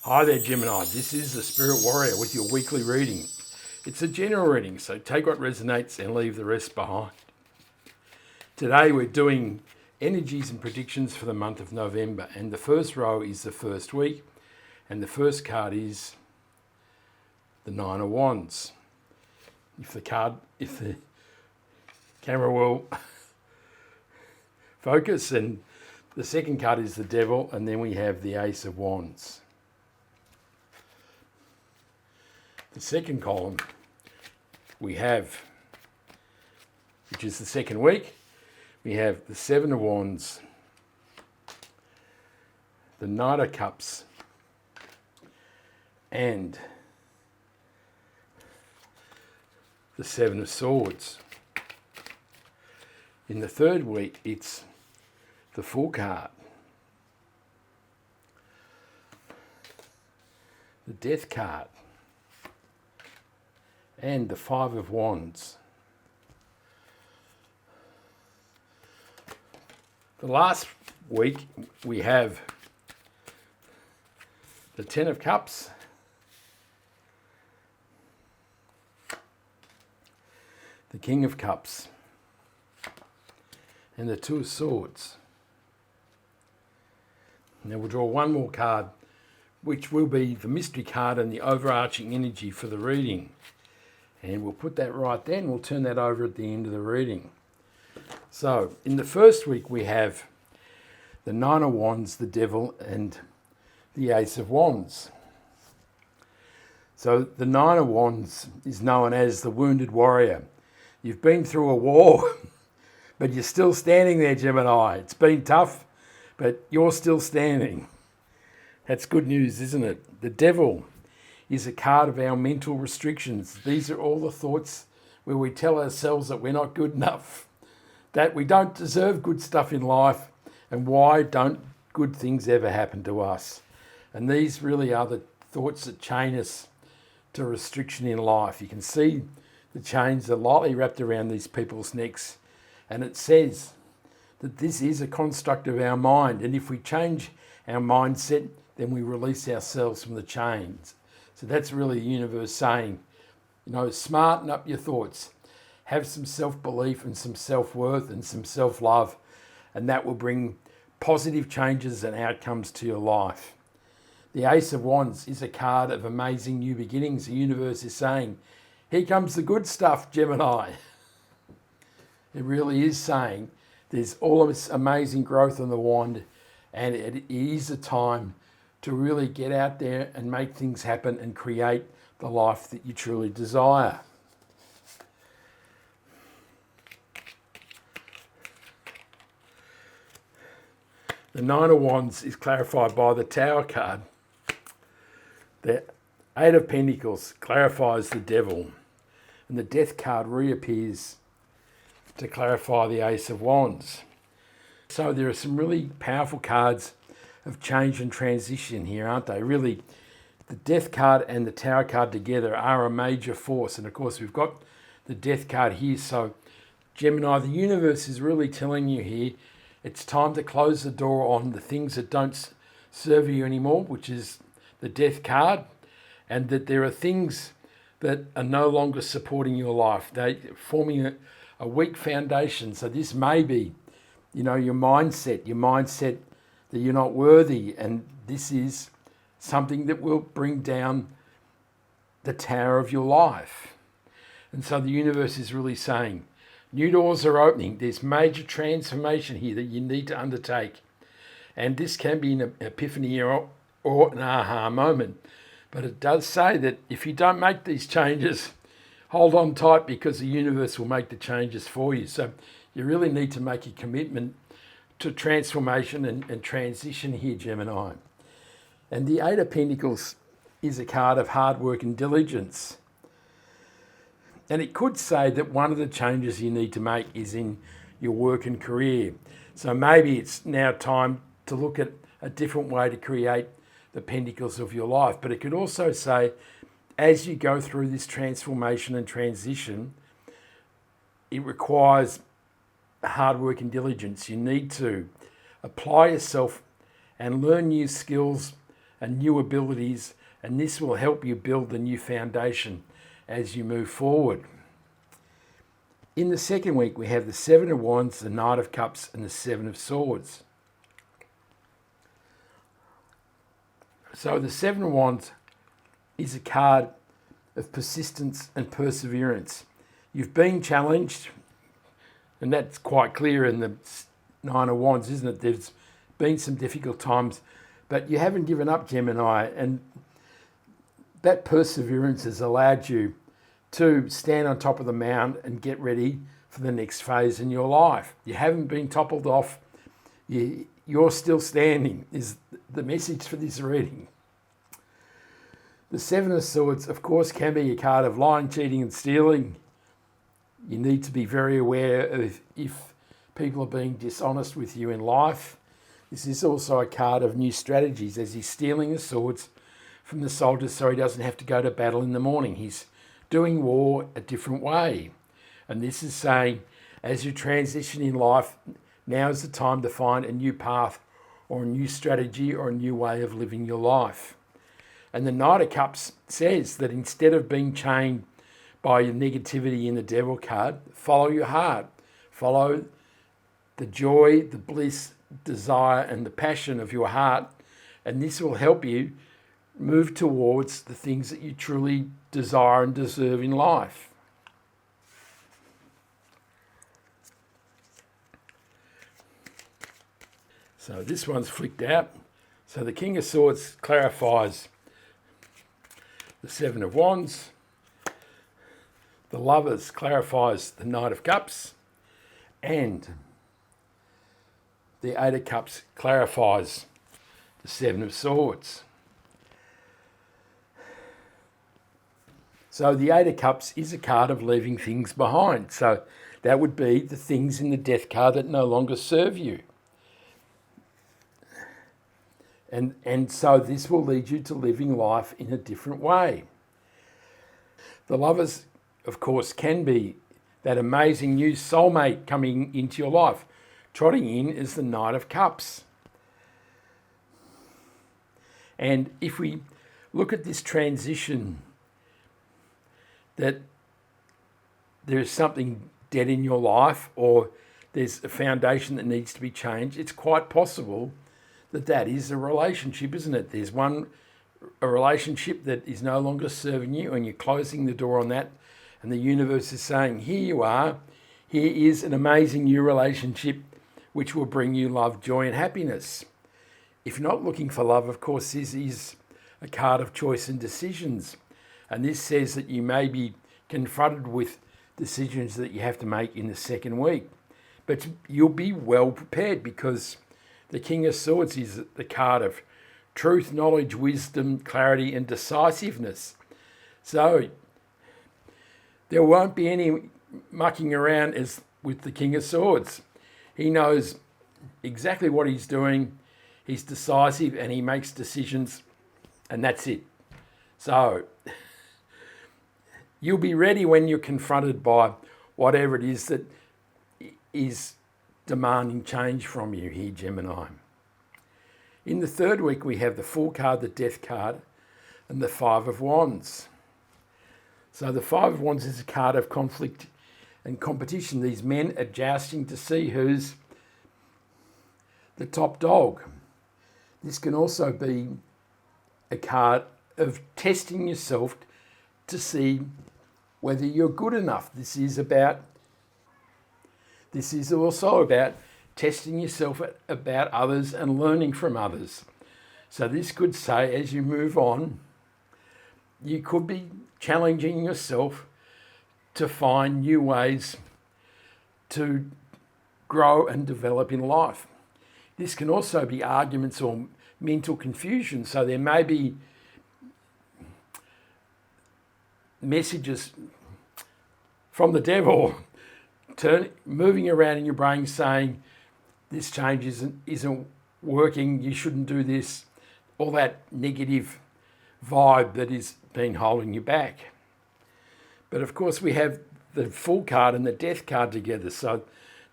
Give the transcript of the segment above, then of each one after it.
Hi there, Gemini. This is the Spirit Warrior with your weekly reading. It's a general reading, so take what resonates and leave the rest behind. Today we're doing energies and predictions for the month of November, and the first row is the first week, and the first card is the Nine of Wands. If the camera will focus, and the second card is the Devil, and then we have the Ace of Wands. The second column we have, which is the second week, we have the Seven of Wands, the Knight of Cups, and the Seven of Swords. In the third week, it's the Fool card, the Death card, and the Five of Wands. The last week we have the Ten of Cups, the King of Cups, and the Two of Swords. Now we'll draw one more card, which will be the mystery card and the overarching energy for the reading. And we'll put that right then. We'll turn that over at the end of the reading. So, in the first week, we have the Nine of Wands, the Devil, and the Ace of Wands. So, the Nine of Wands is known as the Wounded Warrior. You've been through a war, but you're still standing there, Gemini. It's been tough, but you're still standing. That's good news, isn't it? The Devil is a card of our mental restrictions. These are all the thoughts where we tell ourselves that we're not good enough, that we don't deserve good stuff in life, and why don't good things ever happen to us. And these really are the thoughts that chain us to restriction in life. You can see the chains are lightly wrapped around these people's necks, and it says that this is a construct of our mind, and if we change our mindset, then we release ourselves from the chains. So that's really the universe saying, smarten up your thoughts, have some self-belief and some self-worth and some self-love, and that will bring positive changes and outcomes to your life. The Ace of Wands is a card of amazing new beginnings. The universe is saying, here comes the good stuff, Gemini. It really is saying there's all of this amazing growth on the wand, and it is a time to really get out there and make things happen and create the life that you truly desire. The Nine of Wands is clarified by the Tower card. The Eight of Pentacles clarifies the Devil, and the Death card reappears to clarify the Ace of Wands. So there are some really powerful cards of change and transition here, aren't they? Really, the Death card and the Tower card together are a major force. And of course, we've got the Death card here. So, Gemini, the universe is really telling you here, it's time to close the door on the things that don't serve you anymore, which is the Death card, and that there are things that are no longer supporting your life. They're forming a weak foundation. So this may be, your mindset that you're not worthy, and this is something that will bring down the tower of your life. And so the universe is really saying, new doors are opening. There's major transformation here that you need to undertake. And this can be an epiphany or an aha moment. But it does say that if you don't make these changes, hold on tight, because the universe will make the changes for you. So you really need to make a commitment to transformation and transition here, Gemini. And the Eight of Pentacles is a card of hard work and diligence. And it could say that one of the changes you need to make is in your work and career. So maybe it's now time to look at a different way to create the pentacles of your life. But it could also say, as you go through this transformation and transition, it requires hard work and diligence. You need to apply yourself and learn new skills and new abilities, and this will help you build the new foundation as you move forward. In the second week, we have the Seven of Wands, the Knight of Cups, and the Seven of Swords. So the Seven of Wands is a card of persistence and perseverance. You've been challenged, and that's quite clear in the Nine of Wands, isn't it? There's been some difficult times, but you haven't given up, Gemini, and that perseverance has allowed you to stand on top of the mound and get ready for the next phase in your life. You haven't been toppled off. You're still standing, is the message for this reading. The Seven of Swords, of course, can be a card of lying, cheating and stealing. You need to be very aware of if people are being dishonest with you in life. This is also a card of new strategies, as he's stealing the swords from the soldiers so he doesn't have to go to battle in the morning. He's doing war a different way. And this is saying, as you transition in life, now is the time to find a new path or a new strategy or a new way of living your life. And the Knight of Cups says that instead of being chained by your negativity in the Devil card, follow your heart. Follow the joy, the bliss, desire and the passion of your heart. And this will help you move towards the things that you truly desire and deserve in life. So this one's flicked out. So the King of Swords clarifies the Seven of Wands. The Lovers clarifies the Knight of Cups. And the Eight of Cups clarifies the Seven of Swords. So the Eight of Cups is a card of leaving things behind. So that would be the things in the Death card that no longer serve you. And so this will lead you to living life in a different way. The Lovers, of course, can be that amazing new soulmate coming into your life. Trotting in is the Knight of Cups. And if we look at this transition, that there's something dead in your life or there's a foundation that needs to be changed, it's quite possible that is a relationship, isn't it? There's a relationship that is no longer serving you and you're closing the door on that, and the universe is saying, here you are, here is an amazing new relationship which will bring you love, joy and happiness. If you're not looking for love, of course, this is a card of choice and decisions. And this says that you may be confronted with decisions that you have to make in the second week. But you'll be well prepared because the King of Swords is the card of truth, knowledge, wisdom, clarity and decisiveness. So there won't be any mucking around as with the King of Swords. He knows exactly what he's doing. He's decisive and he makes decisions, and that's it. So you'll be ready when you're confronted by whatever it is that is demanding change from you here, Gemini. In the third week, we have the Fool card, the Death card, and the Five of Wands. So the Five of Wands is a card of conflict and competition. These men are jousting to see who's the top dog. This can also be a card of testing yourself to see whether you're good enough. This is also about testing yourself about others and learning from others. So this could say, as you move on, you could be challenging yourself to find new ways to grow and develop in life. This can also be arguments or mental confusion. So there may be messages from the devil moving around in your brain saying, this change isn't working, you shouldn't do this, all that negative vibe that is been holding you back. But of course we have the Fool card and the Death card together. So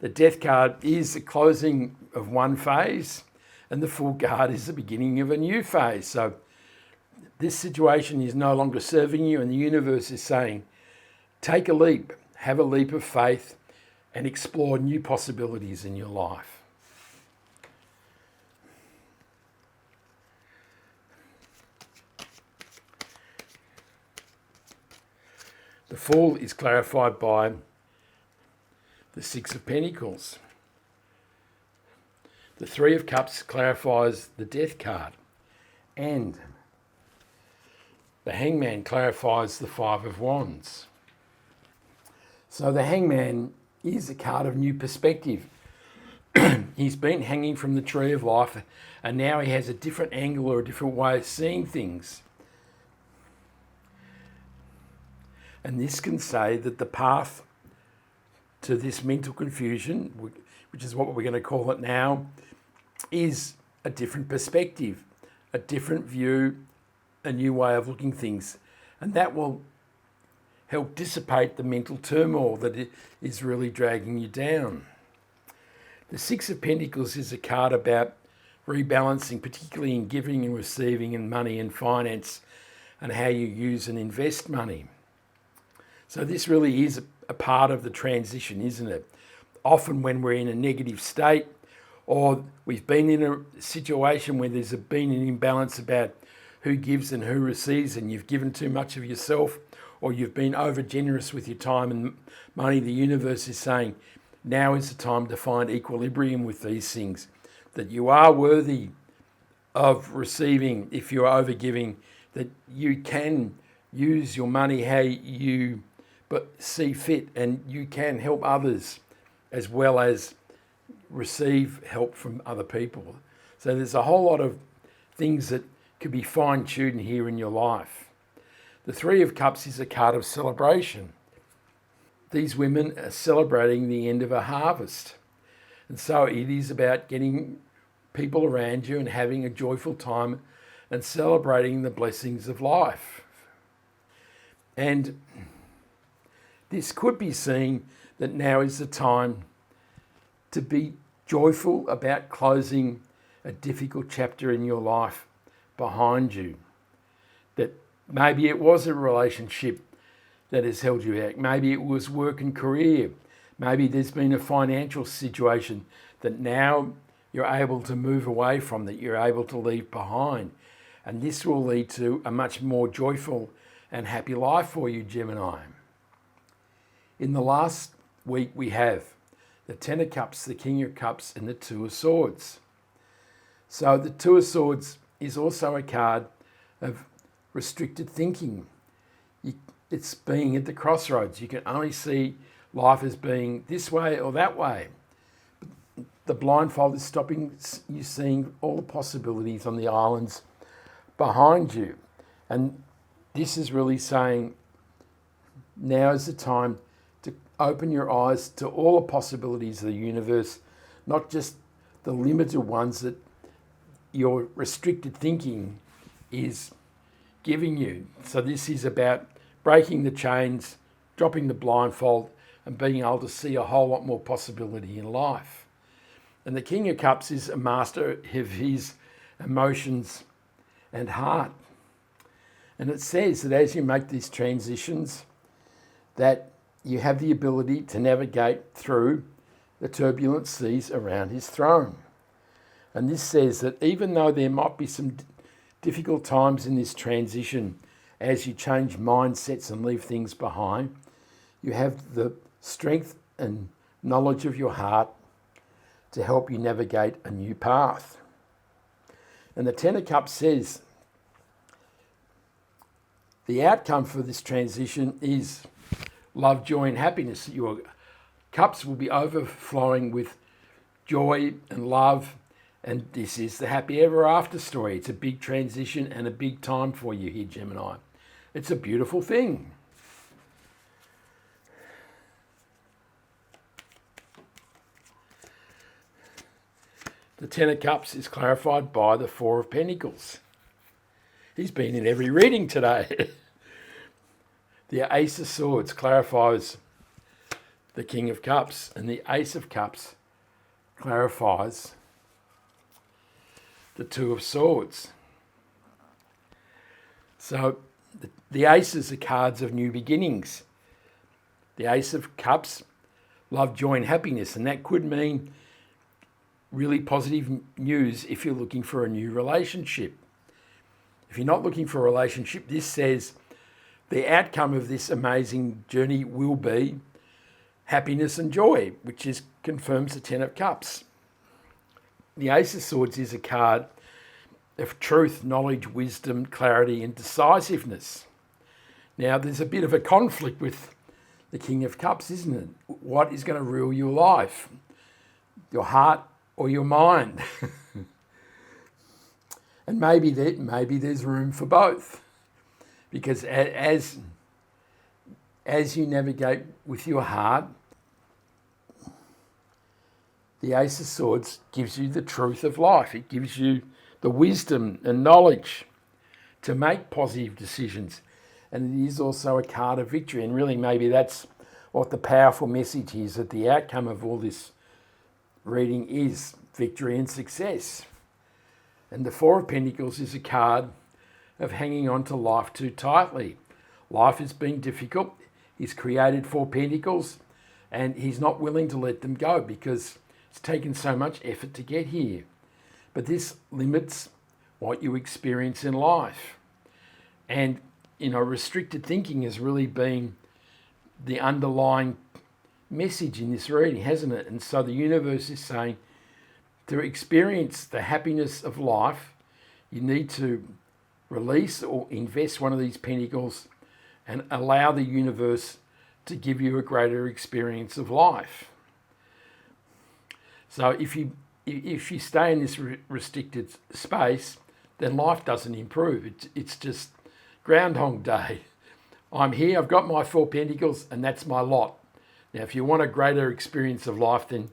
the Death card is the closing of one phase And the Fool card is the beginning of a new phase. So this situation is no longer serving you, and the universe is saying, take a leap, have a leap of faith, and explore new possibilities in your life. The Fool is clarified by the Six of Pentacles. The Three of Cups clarifies the Death card. And the Hangman clarifies the Five of Wands. So the Hangman is a card of new perspective. He's been hanging from the tree of life, and now he has a different angle or a different way of seeing things. And this can say that the path to this mental confusion, which is what we're going to call it now, is a different perspective, a different view, a new way of looking at things. And that will help dissipate the mental turmoil that is really dragging you down. The Six of Pentacles is a card about rebalancing, particularly in giving and receiving and money and finance, and how you use and invest money. So this really is a part of the transition, isn't it? Often when we're in a negative state, or we've been in a situation where there's been an imbalance about who gives and who receives, and you've given too much of yourself, or you've been over generous with your time and money, the universe is saying, now is the time to find equilibrium with these things, that you are worthy of receiving if you're over giving, that you can use your money how you see fit, and you can help others as well as receive help from other people. So there's a whole lot of things that could be fine-tuned here in your life. The Three of Cups is a card of celebration. These women are celebrating the end of a harvest. And so it is about getting people around you and having a joyful time and celebrating the blessings of life. And this could be seen that now is the time to be joyful about closing a difficult chapter in your life behind you. That maybe it was a relationship that has held you back. Maybe it was work and career. Maybe there's been a financial situation that now you're able to move away from, that you're able to leave behind. And this will lead to a much more joyful and happy life for you, Gemini. In the last week we have the Ten of Cups, the King of Cups, and the Two of Swords. So the Two of Swords is also a card of restricted thinking. It's being at the crossroads. You can only see life as being this way or that way. The blindfold is stopping you seeing all the possibilities on the islands behind you. And this is really saying now is the time to open your eyes to all the possibilities of the universe, not just the limited ones that your restricted thinking is giving you. So this is about breaking the chains, dropping the blindfold, and being able to see a whole lot more possibility in life. And the King of Cups is a master of his emotions and heart. And it says that as you make these transitions, that you have the ability to navigate through the turbulent seas around his throne. And this says that even though there might be some difficult times in this transition, as you change mindsets and leave things behind, you have the strength and knowledge of your heart to help you navigate a new path. And the Ten of Cups says the outcome for this transition is love, joy, and happiness. Your cups will be overflowing with joy and love, and this is the happy ever after story. It's a big transition and a big time for you here, Gemini. It's a beautiful thing. The Ten of Cups is clarified by the Four of Pentacles. He's been in every reading today. The Ace of Swords clarifies the King of Cups, and the Ace of Cups clarifies the Two of Swords. So the aces are cards of new beginnings. The Ace of Cups, love, joy and happiness, and that could mean really positive news if you're looking for a new relationship. If you're not looking for a relationship, this says the outcome of this amazing journey will be happiness and joy, which confirms the Ten of Cups. The Ace of Swords is a card of truth, knowledge, wisdom, clarity and decisiveness. Now, there's a bit of a conflict with the King of Cups, isn't it? What is going to rule your life? Your heart or your mind? And maybe there's room for both. Because as you navigate with your heart, the Ace of Swords gives you the truth of life. It gives you the wisdom and knowledge to make positive decisions. And it is also a card of victory. And really maybe that's what the powerful message is, that the outcome of all this reading is victory and success. And the Four of Pentacles is a card of hanging on to life too tightly. Life has been difficult. He's created Four Pentacles and he's not willing to let them go because it's taken so much effort to get here. But this limits what you experience in life. And, restricted thinking has really been the underlying message in this reading, hasn't it? And so the universe is saying to experience the happiness of life, you need to release or invest one of these pentacles and allow the universe to give you a greater experience of life. So if you stay in this restricted space, then life doesn't improve. It's just Groundhog Day. I'm here, I've got my Four Pentacles, and that's my lot. Now, if you want a greater experience of life, then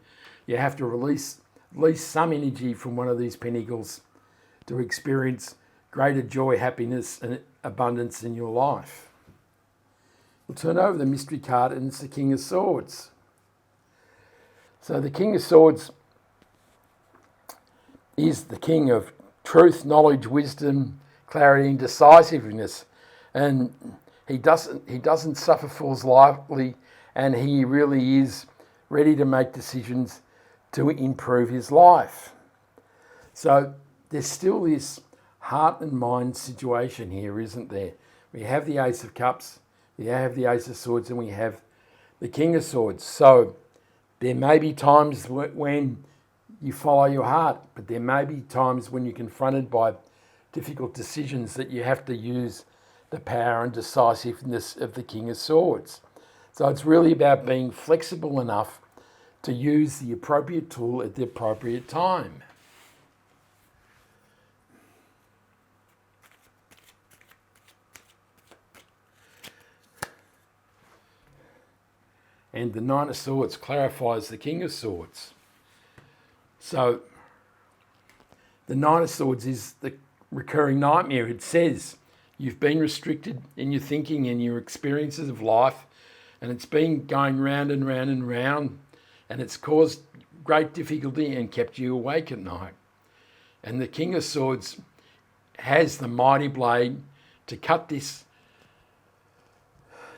you have to release at least some energy from one of these pentacles to experience greater joy, happiness, and abundance in your life. We'll turn over the mystery card, and it's the King of Swords. So the King of Swords is the king of truth, knowledge, wisdom, clarity and decisiveness. And he doesn't suffer fools lightly, and he really is ready to make decisions to improve his life. So there's still this heart and mind situation here, isn't there? We have the Ace of Cups, we have the Ace of Swords, and we have the King of Swords. So there may be times when you follow your heart, but there may be times when you're confronted by difficult decisions that you have to use the power and decisiveness of the King of Swords. So it's really about being flexible enough to use the appropriate tool at the appropriate time. And the Nine of Swords clarifies the King of Swords. So the Nine of Swords is the recurring nightmare. It says you've been restricted in your thinking and your experiences of life, and it's been going round and round and round, and it's caused great difficulty and kept you awake at night. And the King of Swords has the mighty blade to cut this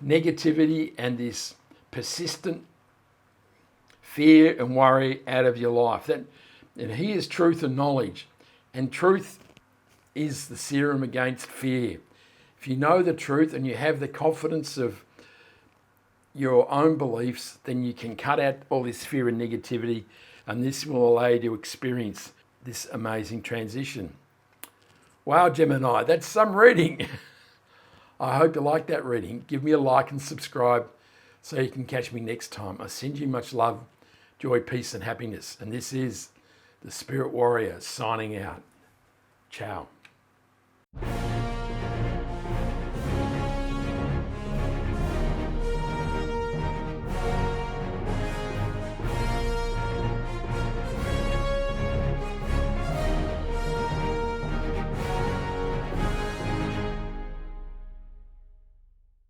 negativity and this persistent fear and worry out of your life. And he is truth and knowledge. And truth is the serum against fear. If you know the truth and you have the confidence of your own beliefs, then you can cut out all this fear and negativity, and this will allow you to experience this amazing transition. Wow, Gemini, that's some reading. I hope you like that reading. Give me a like and subscribe so you can catch me next time. I send you much love, joy, peace and happiness. And this is the Spirit Warrior signing out. Ciao.